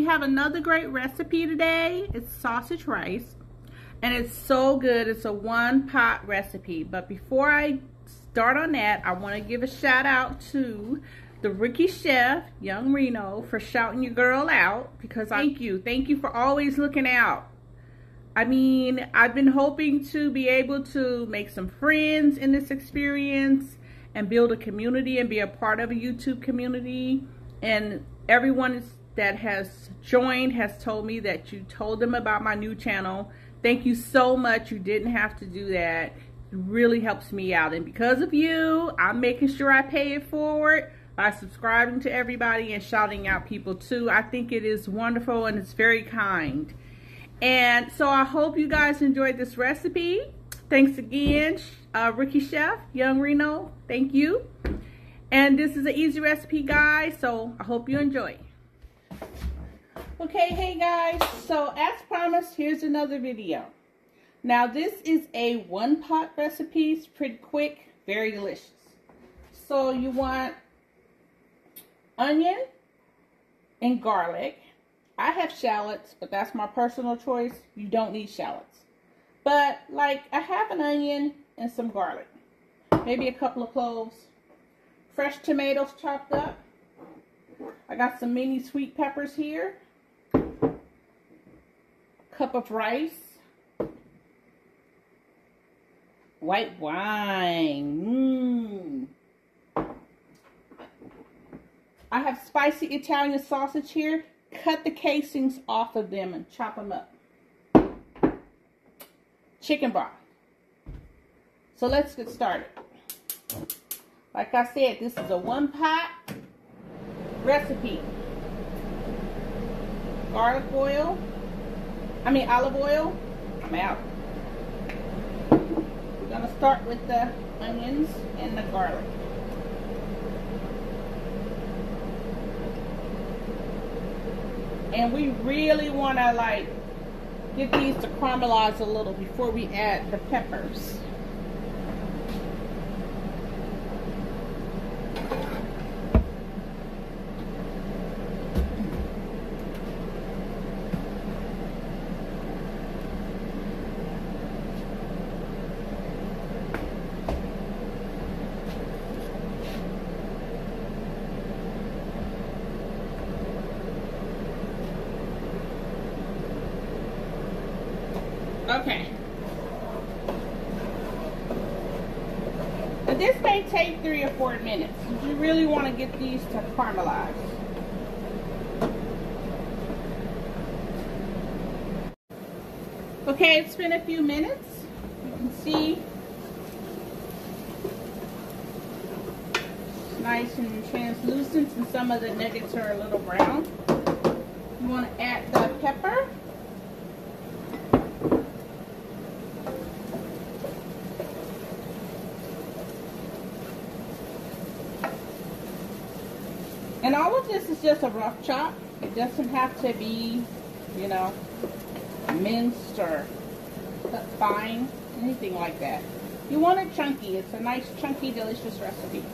have another great recipe today. It's sausage rice, and it's so good. It's a one-pot recipe. But before I start on that, I want to give a shout out to the Rookie Chef, Young Reno, for shouting your girl out, because thank you for always looking out. I mean, I've been hoping to be able to make some friends in this experience and build a community and be a part of a YouTube community. And everyone that has joined has told me that you told them about my new channel. Thank you so much. You didn't have to do that. It really helps me out. And because of you, I'm making sure I pay it forward by subscribing to everybody and shouting out people too. I think it is wonderful and it's very kind. And so I hope you guys enjoyed this recipe. Thanks again, Rookie Chef, Young Reno. Thank you. And this is an easy recipe, guys, so I hope you enjoy. Okay, hey guys, so as promised, here's another video. Now this is a one-pot recipe. It's pretty quick, very delicious. So you want onion and garlic. I have shallots, but that's my personal choice. You don't need shallots. But like, I have an onion and some garlic. Maybe a couple of cloves. Fresh tomatoes chopped up. I got some mini sweet peppers here. Cup of rice. White wine. I have spicy Italian sausage here. Cut the casings off of them and chop them up. Chicken broth. So let's get started. Like I said, this is a one-pot recipe. Olive oil. I'm out. We're gonna start with the onions and the garlic. And we really want to like get these to caramelize a little before we add the peppers. Okay. But this may take 3 or 4 minutes. You really want to get these to caramelize. Okay, it's been a few minutes. You can see it's nice and translucent, and some of the nuggets are a little brown. You want to add the pepper. And all of this is just a rough chop. It doesn't have to be, you know, minced or cut fine, anything like that. You want it chunky. It's a nice, chunky, delicious recipe.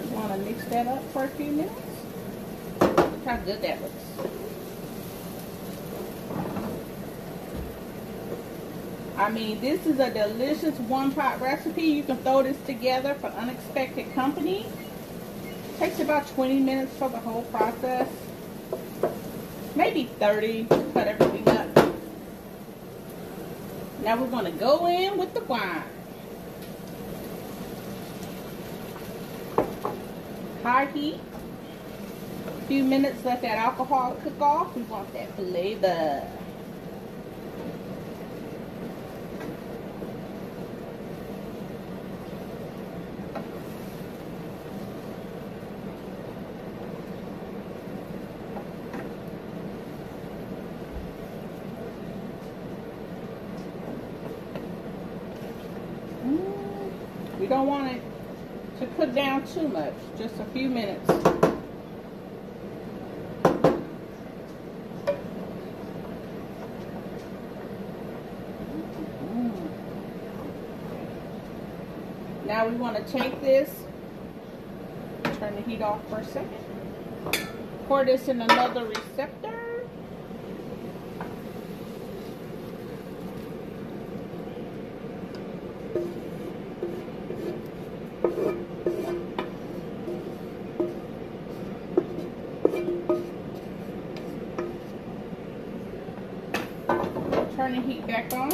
You want to mix that up for a few minutes. Look how good that looks. I mean, this is a delicious one-pot recipe. You can throw this together for unexpected company. It takes about 20 minutes for the whole process. Maybe 30 to cut everything up. Now we're going to go in with the wine. High heat. A few minutes, let that alcohol cook off. We want that flavor. You don't want it to cook down too much, just a few minutes. Now we want to take this, Turn the heat off for a second. Pour this in another receptor. Turn the heat back on.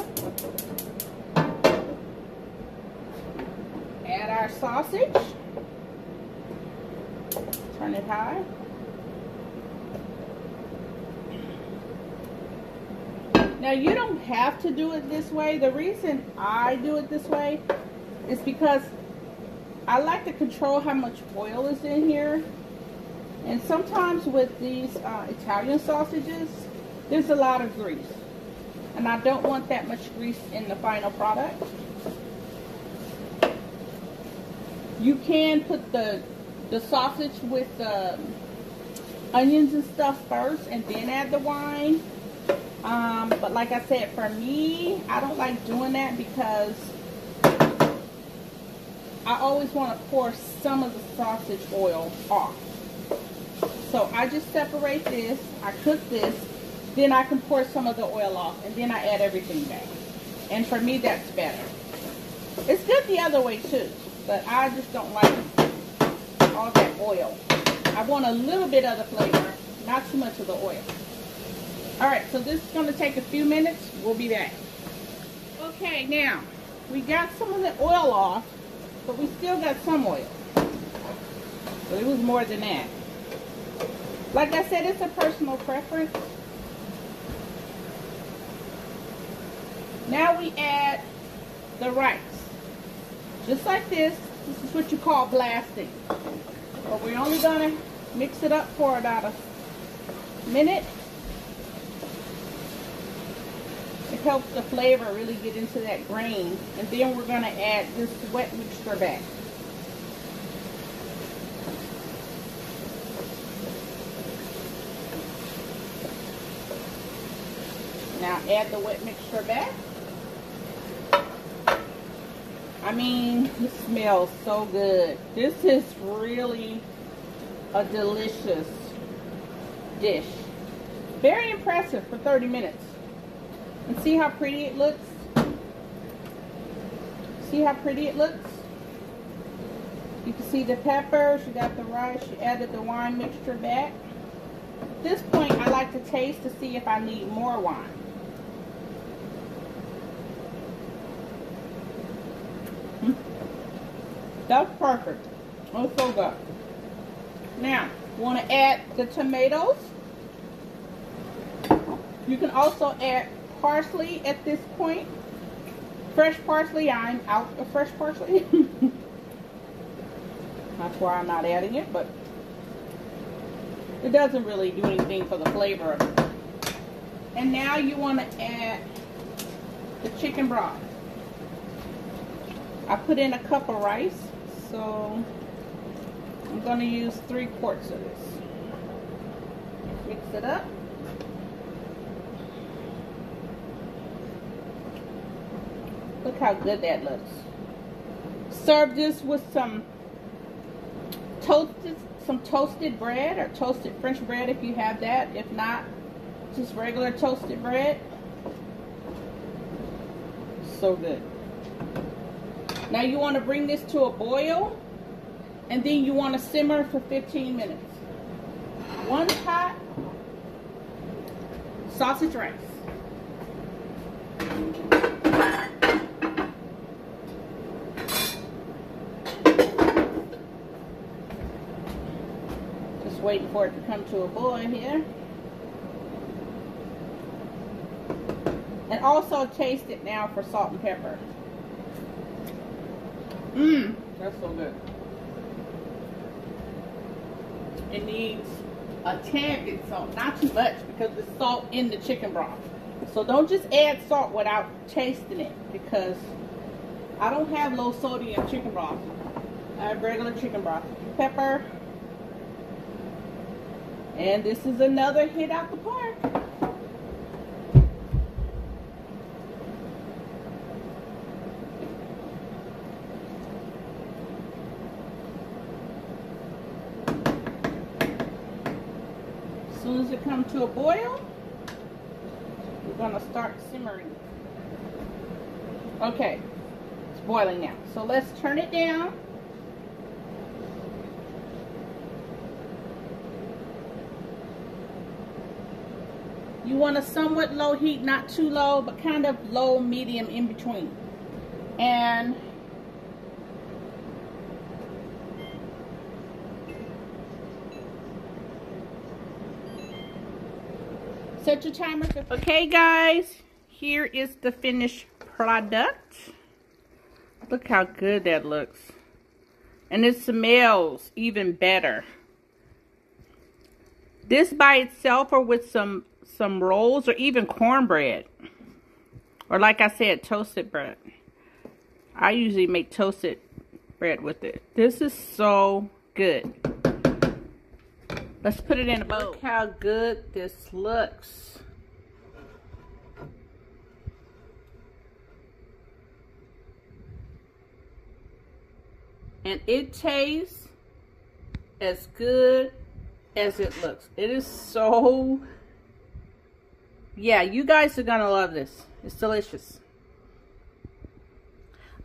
Add our sausage. Turn it high. Now you don't have to do it this way. The reason I do it this way is because I like to control how much oil is in here. And sometimes with these Italian sausages, there's a lot of grease. And I don't want that much grease in the final product. You can put the sausage with the onions and stuff first and then add the wine. But like I said, for me, I don't like doing that because I always want to pour some of the sausage oil off. So I just separate this, I cook this, then I can pour some of the oil off, and then I add everything back. And for me, that's better. It's good the other way too, but I just don't like all that oil. I want a little bit of the flavor, not too much of the oil. Alright, so this is going to take a few minutes. We'll be back. Okay, now, we got some of the oil off, but we still got some oil. But it was more than that. Like I said, it's a personal preference. Now we add the rice. Just like this. This is what you call blasting. But we're only going to mix it up for about a minute. It helps the flavor really get into that grain. And then we're going to add this wet mixture back. Now add the wet mixture back. I mean, it smells so good. This is really a delicious dish. Very impressive for 30 minutes. And see how pretty it looks? See how pretty it looks? You can see the peppers, you got the rice, you added the wine mixture back. At this point, I like to taste to see if I need more wine. That's perfect. Oh, so good. Now, want to add the tomatoes. You can also add parsley at this point. Fresh parsley. I'm out of fresh parsley. That's why I'm not adding it, but it doesn't really do anything for the flavor of it. And now you want to add the chicken broth. I put in a cup of rice, so I'm going to use 3 quarts of this. Mix it up. Look how good that looks. Serve this with some toasted bread or toasted French bread if you have that. If not, just regular toasted bread. So good. Now you want to bring this to a boil, and then you want to simmer for 15 minutes. 1 pot sausage rice. Just waiting for it to come to a boil here. And also taste it now for salt and pepper. That's so good. It needs a tad bit salt, not too much, because there's salt in the chicken broth. So don't just add salt without tasting it, because I don't have low sodium chicken broth. I have regular chicken broth. Pepper. And this is another hit out the park. soon as it comes to a boil, we're gonna start simmering. Okay, it's boiling now. So let's turn it down. You want a somewhat low heat, not too low, but kind of low, medium in between. And set your timer for... Okay guys, here is the finished product. Look how good that looks. And it smells even better. This by itself or with some rolls or even cornbread. Or like I said, toasted bread. I usually make toasted bread with it. This is so good. Let's put it in a bowl. Look how good this looks. And it tastes as good as it looks. It is so... Yeah, you guys are gonna love this. It's delicious.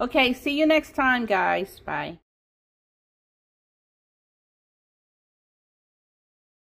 Okay, see you next time, guys. Bye.